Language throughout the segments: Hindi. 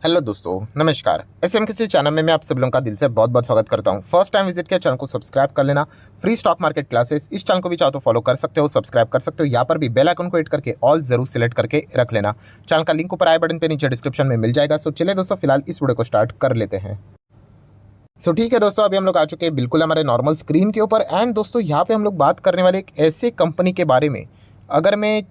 हेलो दोस्तों, नमस्कार। एसएम किसी चैनल में मैं आप सब लोगों का दिल से बहुत बहुत स्वागत करता हूं। फर्स्ट टाइम विजिट किया चैनल को सब्सक्राइब कर लेना। फ्री स्टॉक मार्केट क्लासेस इस चैनल को भी चाहो तो फॉलो कर सकते हो, सब्सक्राइब कर सकते हो। यहाँ पर भी बेल आइकन को हिट करके ऑल जरूर सिलेक्ट करके रख लेना। चैनल का लिंक ऊपर आई बटन पे नीचे डिस्क्रिप्शन में मिल जाएगा। सो चलिए दोस्तों, फिलहाल इस वीडियो को स्टार्ट कर लेते हैं। सो ठीक है दोस्तों, अभी हम लोग आ चुके हैं बिल्कुल हमारे नॉर्मल स्क्रीन के ऊपर। एंड दोस्तों, यहाँ पे हम लोग बात करने वाले एक ऐसे कंपनी के बारे में, अगर मैं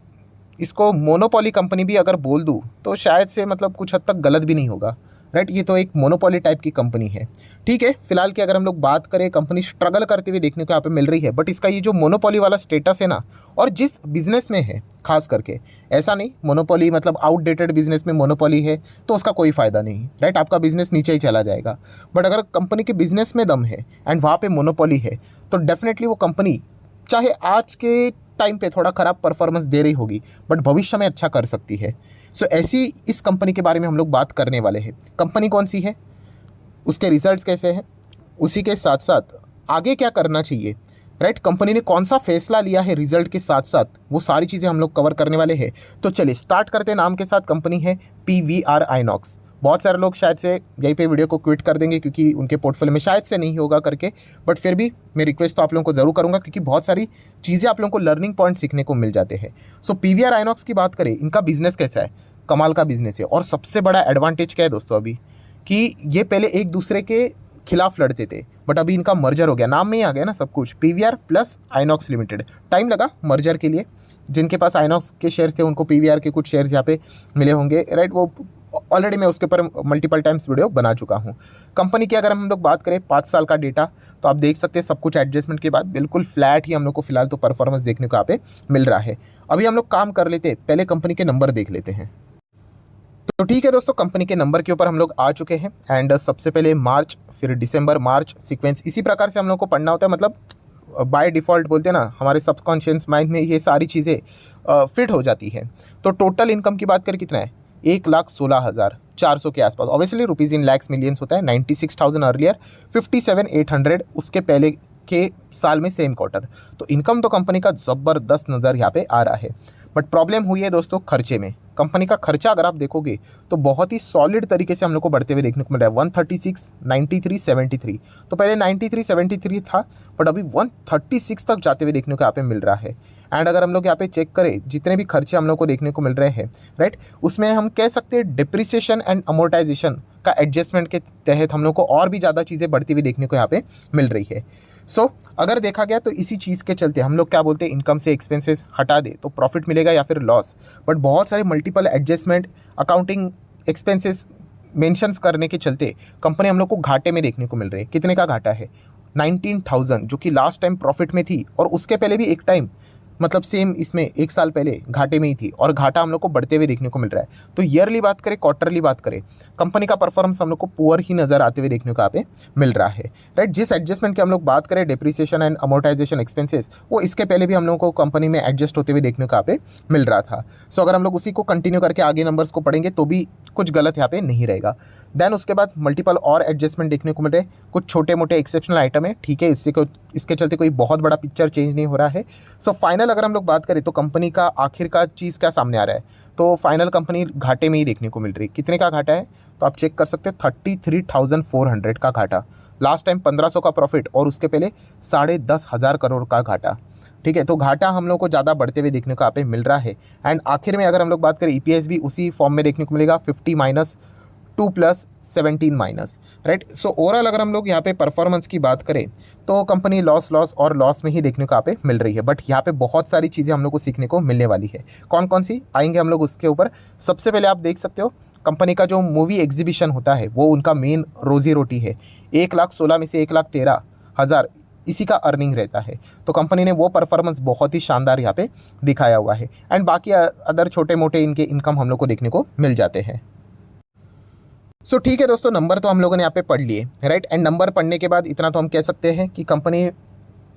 इसको मोनोपोली कंपनी भी अगर बोल दूँ तो शायद से मतलब कुछ हद तक गलत भी नहीं होगा। राइट, ये तो एक मोनोपोली टाइप की कंपनी है। ठीक है, फिलहाल की अगर हम लोग बात करें, कंपनी स्ट्रगल करते हुए देखने को यहाँ पे मिल रही है। बट इसका ये जो मोनोपोली वाला स्टेटस है ना, और जिस बिजनेस में है खास करके, ऐसा नहीं मोनोपोली मतलब आउटडेटेड बिजनेस में मोनोपोली है तो उसका कोई फायदा नहीं। राइट, आपका बिजनेस नीचे ही चला जाएगा। बट अगर कंपनी के बिजनेस में दम है एंड वहाँ पे मोनोपोली है तो डेफिनेटली वो कंपनी चाहे आज के टाइम पे थोड़ा ख़राब परफॉर्मेंस दे रही होगी बट भविष्य में अच्छा कर सकती है। सो ऐसी इस कंपनी के बारे में हम लोग बात करने वाले हैं। कंपनी कौन सी है, उसके रिजल्ट्स कैसे हैं, उसी के साथ साथ आगे क्या करना चाहिए। राइट, कंपनी ने कौन सा फैसला लिया है रिजल्ट के साथ साथ, वो सारी चीज़ें हम लोग कवर करने वाले हैं। तो चलिए स्टार्ट करते हैं। नाम के साथ कंपनी है PVR आइनॉक्स। बहुत सारे लोग शायद से यहीं पे वीडियो को क्विट कर देंगे क्योंकि उनके पोर्टफोलियो में शायद से नहीं होगा करके। बट फिर भी मैं रिक्वेस्ट तो आप लोगों को ज़रूर करूँगा क्योंकि बहुत सारी चीज़ें आप लोगों को लर्निंग पॉइंट सीखने को मिल जाते हैं। सो PVR आइनॉक्स की बात करें, इनका बिजनेस कैसा है, कमाल का बिजनेस है। और सबसे बड़ा एडवांटेज क्या है दोस्तों अभी, कि ये पहले एक दूसरे के खिलाफ लड़ते थे बट अभी इनका मर्जर हो गया। नाम में ही आ गया ना सब कुछ, PVR plus INOX limited. Time लगा मर्जर के लिए। जिनके पास आइनॉक्स के शेयर्स थे उनको PVR के कुछ शेयर्स यहाँ पे मिले होंगे। राइट, वो ऑलरेडी मैं उसके ऊपर मल्टीपल टाइम्स वीडियो बना चुका हूँ। कंपनी की अगर हम लोग बात करें 5 साल का डेटा, तो आप देख सकते हैं सब कुछ एडजस्टमेंट के बाद बिल्कुल फ्लैट ही हम लोग को फिलहाल तो परफॉर्मेंस देखने को यहाँ पे मिल रहा है। अभी हम लोग काम कर लेते, पहले कंपनी के नंबर देख लेते हैं। तो ठीक है दोस्तों, कंपनी के नंबर के ऊपर हम लोग आ चुके हैं। एंड सबसे पहले मार्च, फिर दिसंबर, मार्च सीक्वेंस इसी प्रकार से हम लोग को पढ़ना होता है। मतलब बाय डिफ़ॉल्ट बोलते हैं ना, हमारे सबकॉन्शियस माइंड में ये सारी चीज़ें फिट हो जाती है। तो टोटल इनकम की बात करें कितना है, 1,16,400 के आसपास। Obviously rupees in lakhs millions होता है। 96,000 अर्लियर, 57,800 उसके पहले के साल में सेम क्वार्टर। तो इनकम तो कंपनी का ज़बरदस्त नज़र यहाँ पे आ रहा है। बट प्रॉब्लम हुई है दोस्तों खर्चे में। कंपनी का खर्चा अगर आप देखोगे तो बहुत ही सॉलिड तरीके से हम लोग को बढ़ते हुए देखने को मिल रहा है। 136, 93, 73। तो पहले 93, 73 था बट अभी 136 तक जाते हुए देखने को यहाँ पे मिल रहा है। एंड अगर हम लोग यहाँ पे चेक करें जितने भी खर्चे हम लोग को देखने को मिल रहे हैं, राइट, उसमें हम कह सकते हैं डिप्रिसिएशन एंड अमोर्टाइजेशन का एडजस्टमेंट के तहत हम लोग को और भी ज़्यादा चीज़ें बढ़ती हुई देखने को यहाँ पे मिल रही है। सो अगर देखा गया तो इसी चीज़ के चलते हम लोग क्या बोलते हैं, इनकम से एक्सपेंसेस हटा दे तो प्रॉफिट मिलेगा या फिर लॉस। बट बहुत सारे multiple adjustment, accounting expenses mentions करने के चलते कंपनी हम लोग को घाटे में देखने को मिल रही है। कितने का घाटा है, 19,000, जो कि लास्ट टाइम प्रॉफिट में थी और उसके पहले भी एक टाइम मतलब सेम इसमें 1 साल पहले घाटे में ही थी। और घाटा हम लोग को बढ़ते हुए देखने को मिल रहा है। तो ईयरली बात करें, क्वार्टरली बात करें, कंपनी का परफॉर्मेंस हम लोग को पुअर ही नज़र आते हुए देखने को यहाँ पे मिल रहा है। राइट, जिस एडजस्टमेंट की हम लोग बात करें, डिप्रिसिएशन एंड अमोर्टाइजेशन एक्सपेंसेस, वो इसके पहले भी हम लोग को कंपनी में एडजस्ट होते हुए देखने को यहाँ पे मिल रहा था। सो अगर हम लोग उसी को कंटिन्यू करके आगे नंबर्स को पढ़ेंगे तो भी कुछ गलत यहाँ पे नहीं रहेगा। देन उसके बाद मल्टीपल और एडजस्टमेंट देखने को मिल रहे, कुछ छोटे मोटे एक्सेप्शनल आइटम है। ठीक है, इसके चलते कोई बहुत बड़ा पिक्चर चेंज नहीं हो रहा है। सो फाइनल अगर हम लोग बात करें तो कंपनी का आखिर का चीज़ क्या सामने आ रहा है, तो फाइनल कंपनी घाटे में ही देखने को मिल रही है। कितने का घाटा है तो आप चेक कर सकते हैं, 33,400 का घाटा। लास्ट टाइम 1,500 का प्रॉफिट और उसके पहले 10,500 करोड़ का घाटा। ठीक है, तो घाटा हम लोग को ज़्यादा बढ़ते हुए देखने को यहाँ पे मिल रहा है। एंड आखिर में अगर हम लोग बात करें, EPS भी उसी फॉर्म में देखने को मिलेगा, 50 minus 2 plus 17 minus. Right, so overall अगर हम लोग यहाँ पे परफॉर्मेंस की बात करें तो कंपनी लॉस और लॉस में ही देखने को यहाँ पे मिल रही है। बट यहाँ पे बहुत सारी चीज़ें हम लोग को सीखने को मिलने वाली है। कौन कौन सी आएंगे हम लोग उसके ऊपर। सबसे पहले आप देख सकते हो, कंपनी का जो मूवी एग्जीबिशन होता है वो उनका मेन रोजी रोटी है। 1,16,000 में से 1,13,000 इसी का अर्निंग रहता है। तो कंपनी ने वो परफॉर्मेंस बहुत ही शानदार यहाँ पे दिखाया हुआ है। एंड बाकी अदर छोटे मोटे इनके इनकम हम लोग को देखने को मिल जाते हैं। सो ठीक है दोस्तों, नंबर तो हम लोगों ने यहाँ पे पढ़ लिए, राइट। एंड नंबर पढ़ने के बाद इतना तो हम कह सकते हैं कि कंपनी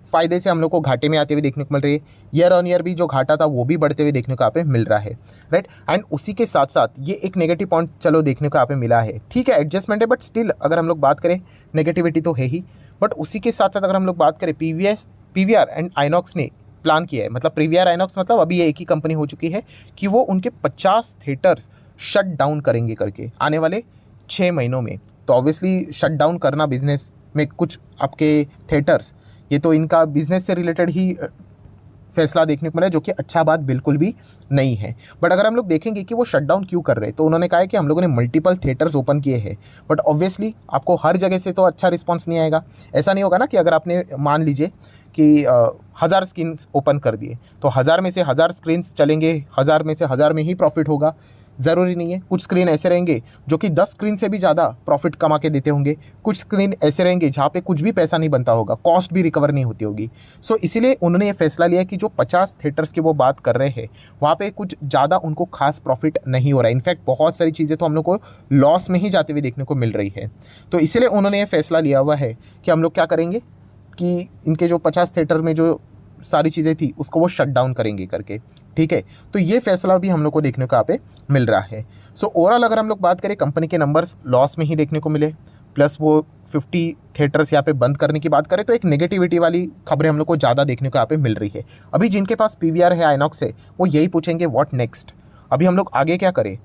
फ़ायदे से हम लोग को घाटे में आते हुए देखने को मिल रही है। ईयर ऑन ईयर भी जो घाटा था वो भी बढ़ते हुए देखने को यहाँ पे मिल रहा है, राइट। एंड उसी के साथ साथ ये एक नेगेटिव पॉइंट चलो देखने को यहाँ पे मिला है। ठीक है, एडजस्टमेंट है बट स्टिल अगर हम लोग बात करें, नेगेटिविटी तो है ही। बट उसी के साथ साथ अगर हम लोग बात करें, PVR एंड आइनॉक्स ने प्लान किया है, मतलब PVR आइनॉक्स मतलब अभी ये एक ही कंपनी हो चुकी है कि वो उनके 50 थिएटर्स शट डाउन करेंगे करके आने वाले 6 महीनों में, तो ऑब्वियसली शट डाउन करना बिजनेस में कुछ आपके थिएटर्स, ये तो इनका बिजनेस से रिलेटेड ही फैसला देखने को मिला, जो कि अच्छा बात बिल्कुल भी नहीं है। बट अगर हम लोग देखेंगे कि वो शट डाउन क्यों कर रहे हैं, तो उन्होंने कहा है कि हम लोगों ने मल्टीपल थिएटर्स ओपन किए हैं, बट ऑब्वियसली आपको हर जगह से तो अच्छा रिस्पांस नहीं आएगा। ऐसा नहीं होगा ना कि अगर आपने मान लीजिए कि 1000 स्क्रीन ओपन कर दिए, तो 1000 में से 1000 स्क्रीन चलेंगे, 1000 में से 1000 में ही प्रॉफिट होगा, ज़रूरी नहीं है। कुछ स्क्रीन ऐसे रहेंगे जो कि 10 स्क्रीन से भी ज़्यादा प्रॉफिट कमा के देते होंगे, कुछ स्क्रीन ऐसे रहेंगे जहाँ पे कुछ भी पैसा नहीं बनता होगा, कॉस्ट भी रिकवर नहीं होती होगी। सो इसीलिए उन्होंने ये फैसला लिया कि जो 50 थिएटर्स की वो बात कर रहे हैं, वहाँ पे कुछ ज़्यादा उनको खास प्रॉफिट नहीं हो रहा है। इनफैक्ट बहुत सारी चीज़ें तो हम लोग को लॉस में ही जाते हुए देखने को मिल रही है। तो इसीलिए उन्होंने ये फैसला लिया हुआ है कि हम लोग क्या करेंगे कि इनके जो 50 थिएटर में जो सारी चीज़ें थी उसको वो शट डाउन करेंगे करके, ठीक है। तो ये फैसला भी हम लोग को देखने को यहाँ पे मिल रहा है। सो ओवरऑल अगर हम लोग बात करें, कंपनी के नंबर्स लॉस में ही देखने को मिले, प्लस वो 50 थिएटर्स यहाँ पे बंद करने की बात करें तो एक नेगेटिविटी वाली खबरें हम लोग को ज़्यादा देखने को यहाँ पे मिल रही है। अभी जिनके पास पीवीआर है, आइनॉक्स है, वो यही पूछेंगे व्हाट नेक्स्ट, अभी हम लोग आगे क्या करें,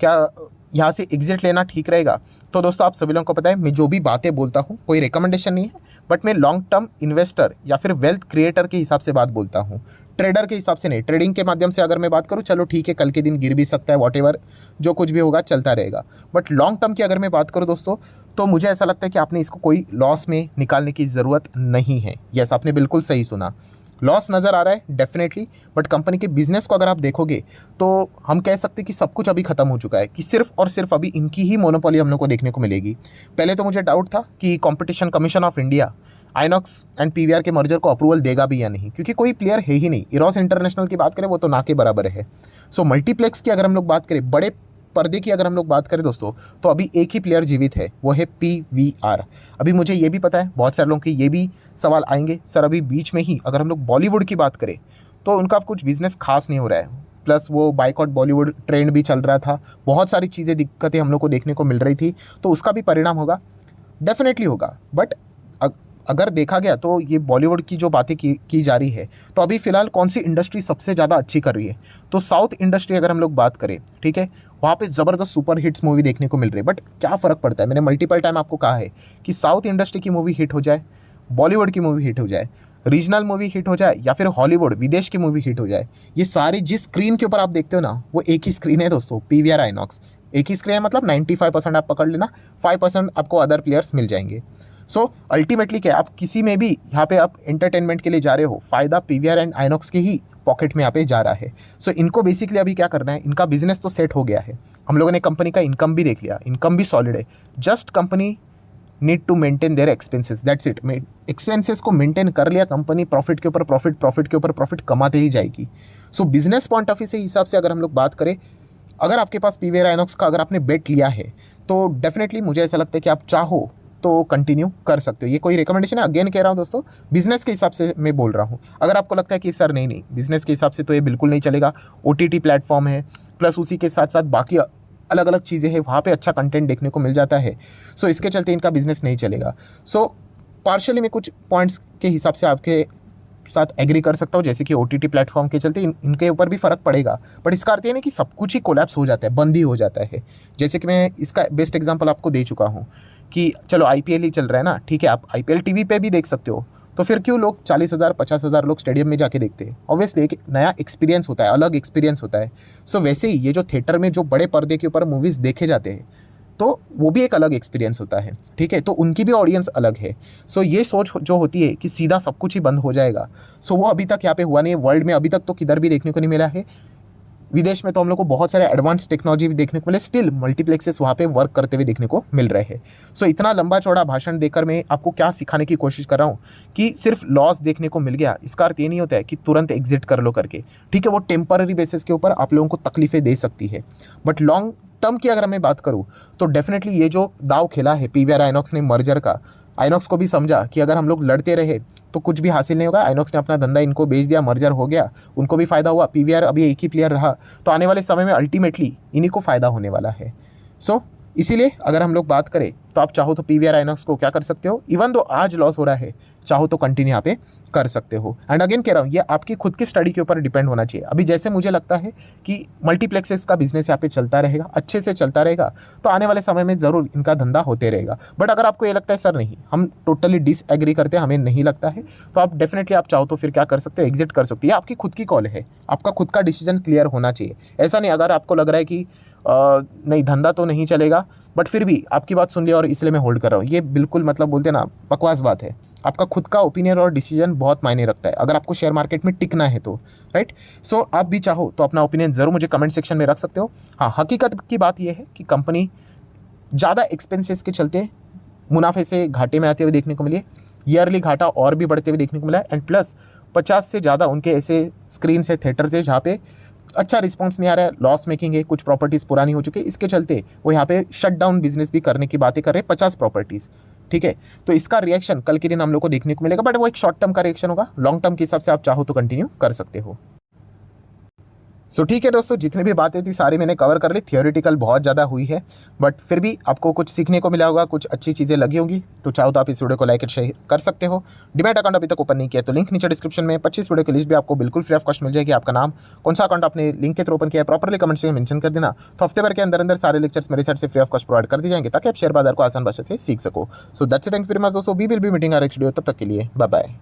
क्या यहाँ से एग्जिट लेना ठीक रहेगा। तो दोस्तों आप सभी लोगों को पता है, मैं जो भी बातें बोलता हूँ कोई रिकमेंडेशन नहीं है, बट मैं लॉन्ग टर्म इन्वेस्टर या फिर वेल्थ क्रिएटर के हिसाब से बात बोलता हूँ, ट्रेडर के हिसाब से नहीं। ट्रेडिंग के माध्यम से अगर मैं बात करूँ, चलो ठीक है, कल के दिन गिर भी सकता है, वॉटेवर जो कुछ भी होगा चलता रहेगा। बट लॉन्ग टर्म की अगर मैं बात करूँ दोस्तों, तो मुझे ऐसा लगता है कि आपने इसको कोई लॉस में निकालने की ज़रूरत नहीं है। यस, आपने बिल्कुल सही सुना, लॉस नज़र आ रहा है डेफिनेटली, बट कंपनी के बिजनेस को अगर आप देखोगे तो हम कह सकते हैं कि सब कुछ अभी ख़त्म हो चुका है, कि सिर्फ और सिर्फ अभी इनकी ही मोनोपोली हम लोग को देखने को मिलेगी। पहले तो मुझे डाउट था कि competition commission of India INOX and PVR के मर्जर को अप्रूवल देगा भी या नहीं, क्योंकि कोई प्लेयर है ही नहीं। इरोस इंटरनेशनल की बात करें, वो तो ना के बराबर है। सो मल्टीप्लेक्स की अगर हम लोग बात करें, बड़े पर्दे की अगर हम लोग बात करें दोस्तों, तो अभी एक ही प्लेयर जीवित है, वो है पीवीआर। अभी मुझे ये भी पता है, बहुत सारे लोगों के ये भी सवाल आएंगे, सर अभी बीच में ही अगर हम लोग बॉलीवुड की बात करें तो उनका कुछ बिजनेस खास नहीं हो रहा है, प्लस वो बाइकआउट बॉलीवुड ट्रेंड भी चल रहा था, बहुत सारी चीज़ें दिक्कतें हम लोग को देखने को मिल रही थी, तो उसका भी परिणाम होगा, डेफिनेटली होगा। बट अगर देखा गया तो ये बॉलीवुड की जो बातें की जा रही है, तो अभी फ़िलहाल कौन सी इंडस्ट्री सबसे ज़्यादा अच्छी कर रही है, तो साउथ इंडस्ट्री अगर हम लोग बात करें, ठीक है, वहाँ पे ज़बरदस्त सुपर हिट्स मूवी देखने को मिल रही है। बट क्या फ़र्क पड़ता है, मैंने मल्टीपल टाइम आपको कहा है कि साउथ इंडस्ट्री की मूवी हिट हो जाए, बॉलीवुड की मूवी हिट हो जाए, रीजनल मूवी हिट हो जाए, या फिर हॉलीवुड विदेश की मूवी हिट हो जाए, ये सारे जिस स्क्रीन के ऊपर आप देखते हो ना, वो एक ही स्क्रीन है दोस्तों, पीवीआर आइनॉक्स। एक ही स्क्रीन है, मतलब 95% आप पकड़ लेना, 5% आपको अदर प्लेयर्स मिल जाएंगे। सो अल्टीमेटली क्या, आप किसी में भी यहाँ पे आप एंटरटेनमेंट के लिए जा रहे हो, फ़ायदा पीवीआर एंड आइनॉक्स के ही पॉकेट में यहाँ पे जा रहा है। सो इनको बेसिकली अभी क्या करना है, इनका बिजनेस तो सेट हो गया है, हम लोगों ने कंपनी का इनकम भी देख लिया, इनकम भी सॉलिड है, just company need to maintain their expenses, that's it. Expenses को मेंटेन कर लिया कंपनी, प्रॉफिट के ऊपर प्रॉफिट, प्रॉफिट के ऊपर प्रॉफिट कमाते ही जाएगी। सो बिजनेस पॉइंट ऑफ व्यू से हिसाब से अगर हम लोग बात करें, अगर आपके पास पीवीआर आइनॉक्स का अगर आपने बेट लिया है, तो डेफिनेटली मुझे ऐसा लगता है कि आप चाहो तो कंटिन्यू कर सकते हो। ये कोई रिकमेंडेशन है, अगेन कह रहा हूँ दोस्तों, बिजनेस के हिसाब से मैं बोल रहा हूँ। अगर आपको लगता है कि सर नहीं बिजनेस के हिसाब से तो ये बिल्कुल नहीं चलेगा, ओटीटी प्लेटफॉर्म है, प्लस उसी के साथ साथ बाकी अलग अलग चीज़ें हैं, वहाँ पे अच्छा कंटेंट देखने को मिल जाता है, सो इसके चलते इनका बिजनेस नहीं चलेगा। सो पार्शियली मैं कुछ पॉइंट्स के हिसाब से आपके साथ एग्री कर सकता हूँ, जैसे कि ओटीटी प्लेटफॉर्म के चलते इनके ऊपर भी फ़र्क पड़ेगा, बट इसका अर्थ ये नहीं कि सब कुछ ही कोलैप्स हो जाता है, बंद ही हो जाता है। जैसे कि मैं इसका बेस्ट एग्जांपल आपको दे चुका हूँ कि चलो आईपीएल ही चल रहा है ना, ठीक है, आप आईपीएल टीवी पे भी देख सकते हो, तो फिर क्यों लोग 40,000 50,000 लोग स्टेडियम में जाके देखते हैं। ऑब्वियसली एक नया एक्सपीरियंस होता है, अलग एक्सपीरियंस होता है। सो वैसे ही ये जो थिएटर में जो बड़े पर्दे के ऊपर मूवीज़ देखे जाते हैं, तो वो भी एक अलग एक्सपीरियंस होता है, ठीक है, तो उनकी भी ऑडियंस अलग है। सो ये सोच जो होती है कि सीधा सब कुछ ही बंद हो जाएगा, सो वो अभी तक यहाँ पे हुआ नहीं है। वर्ल्ड में अभी तक तो किधर भी देखने को नहीं मिला है। विदेश में तो हम लोग को बहुत सारे एडवांस टेक्नोलॉजी भी देखने को मिले, स्टिल मल्टीप्लेक्सेस वहाँ पे वर्क करते हुए देखने को मिल रहे हैं। सो इतना लंबा चौड़ा भाषण देकर मैं आपको क्या सिखाने की कोशिश कर रहा हूँ कि सिर्फ लॉस देखने को मिल गया, इसका अर्थ ये नहीं होता है कि तुरंत एग्जिट कर लो करके, ठीक है, वो टेम्पररी बेसिस के ऊपर आप लोगों को तकलीफें दे सकती है, बट लॉन्ग टर्म की अगर मैं बात करूँ तो डेफिनेटली ये जो दाव खेला है पीवीआर आइनॉक्स ने मर्जर का, आइनॉक्स को भी समझा कि अगर हम लोग लड़ते रहे तो कुछ भी हासिल नहीं होगा। आइनॉक्स ने अपना धंधा इनको बेच दिया, मर्जर हो गया, उनको भी फ़ायदा हुआ, पीवीआर अभी एक ही प्लेयर रहा, तो आने वाले समय में अल्टीमेटली इन्हीं को फ़ायदा होने वाला है। सो इसीलिए अगर हम लोग बात करें तो आप चाहो तो पीवीआर आइनॉक्स को क्या कर सकते हो, इवन दो आज लॉस हो रहा है, चाहो तो कंटिन्यू यहाँ पे कर सकते हो। एंड अगेन कह रहा हूँ, ये आपकी खुद की स्टडी के ऊपर डिपेंड होना चाहिए। अभी जैसे मुझे लगता है कि मल्टीप्लेक्सेस का बिजनेस यहाँ पे चलता रहेगा, अच्छे से चलता रहेगा, तो आने वाले समय में ज़रूर इनका धंधा होते रहेगा। बट अगर आपको ये लगता है सर नहीं, हम टोटली डिसएग्री करते हैं, हमें नहीं लगता है, तो आप डेफिनेटली आप चाहो तो फिर क्या कर सकते हो, एग्जिट कर सकते हो। ये आपकी खुद की कॉल है, आपका खुद का डिसीजन क्लियर होना चाहिए। ऐसा नहीं अगर आपको लग रहा है कि नहीं धंधा तो नहीं चलेगा, बट फिर भी आपकी बात सुन लिया और इसलिए मैं होल्ड कर रहा हूँ, ये बिल्कुल मतलब बोलते ना बकवास बात है। आपका खुद का ओपिनियन और डिसीजन बहुत मायने रखता है अगर आपको शेयर मार्केट में टिकना है तो, राइट। सो आप भी चाहो तो अपना ओपिनियन ज़रूर मुझे कमेंट सेक्शन में रख सकते हो। हाँ, हकीकत की बात यह है कि कंपनी ज़्यादा एक्सपेंसेस के चलते मुनाफे से घाटे में आते हुए देखने को मिले, ईयरली घाटा और भी बढ़ते हुए देखने को मिला, एंड प्लस 50 से ज़्यादा उनके ऐसे स्क्रीन से थिएटर्स है जहाँ पे अच्छा रिस्पॉन्स नहीं आ रहा है, लॉस मेकिंग है, कुछ प्रॉपर्टीज़ पुरानी हो चुकी है, इसके चलते वो यहाँ पे शट डाउन बिजनेस भी करने की बातें कर रहे हैं, 50 प्रॉपर्टीज़। ठीक है, तो इसका रिएक्शन कल के दिन हम लोग को देखने को मिलेगा, बट वो एक शॉर्ट टर्म का रिएक्शन होगा। लॉन्ग टर्म के हिसाब से आप चाहो तो कंटिन्यू कर सकते हो। सो ठीक है दोस्तों, जितनी भी बातें थी सारी मैंने कवर कर ली। थियोरेटिकल बहुत ज़्यादा हुई है, बट फिर भी आपको कुछ सीखने को मिला होगा, कुछ अच्छी चीज़ें लगी होंगी, तो चाहो तो आप इस वीडियो को लाइक एंड शेयर कर सकते हो। डिमैट अकाउंट अभी तक ओपन नहीं किया तो लिंक नीचे डिस्क्रिप्शन में 25 वीडियो की लिस्ट भी आपको बिल्कुल फ्री ऑफ कॉस्ट मिल जाएगी। आपका नाम, कौन सा अकाउंट आपने लिंक के थ्रू ओपन किया है, प्रॉपरली कमेंट से मेंशन कर देना, तो हफ्ते भर के अंदर अंदर सारे लेक्चर्स मेरे साइड से फ्री ऑफ कॉस्ट प्रोवाइड कर दिए जाएंगे, ताकि आप शेयर बाजार को आसान भाषा से सीख सको। So that's it, thank you very much दोस्तों, we will be meeting our next video, तब तक के लिए बाय बाय।